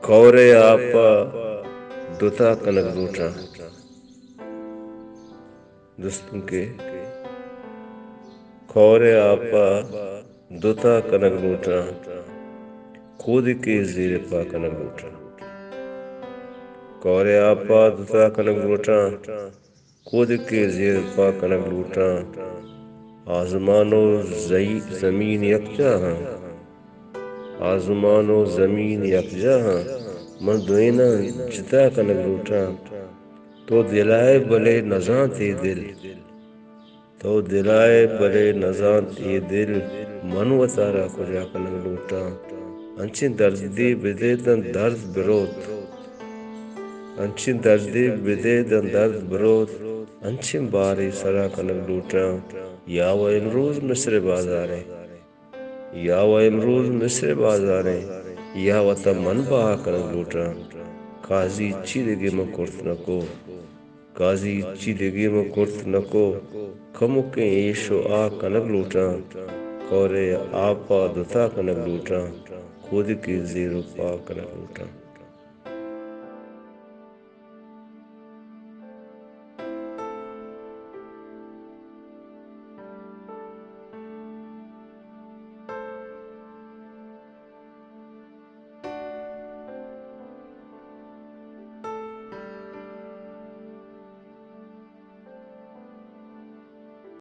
कौरे आपा दुता कनक रूठा। दोस्तों के खौरे आपा दुता कनक रूठा, कूद के ज़ेर पा कनक रूठा। कौरे आपा दुता कनक रूठा, कूद के ज़ेर पा कनक रूठा। आसमानो ज़मीन यकजा हाँ, आसमानो ज़मीन यकजा हाँ। मन दुइना जिता कनक रूठा। तो दिलाए भले नज़ां ते दिल, तो दिलाए भले नज़ां ते दिल। मन वतारा कुजा कनक रूठा। अंची दर्दी बिदेदन दर्द बिरोत, अंची दर्दी बिदेदन दर्द बिरोत। अंची बारी सरा कनक रूठा। या वो इमरूज मिस्र बाजारे, या वो इमरूज मिस्र बाजारे। या वता मन बा कनक रूठा। काजी चिदगी में कुर्त नको, काजी चिदगी में कुर्त नको। खमुके ईशो आ कनक लूटा। कौरे आपा दुता कनक लूटा, खुद की ज़ेरो पा कनक लूटा।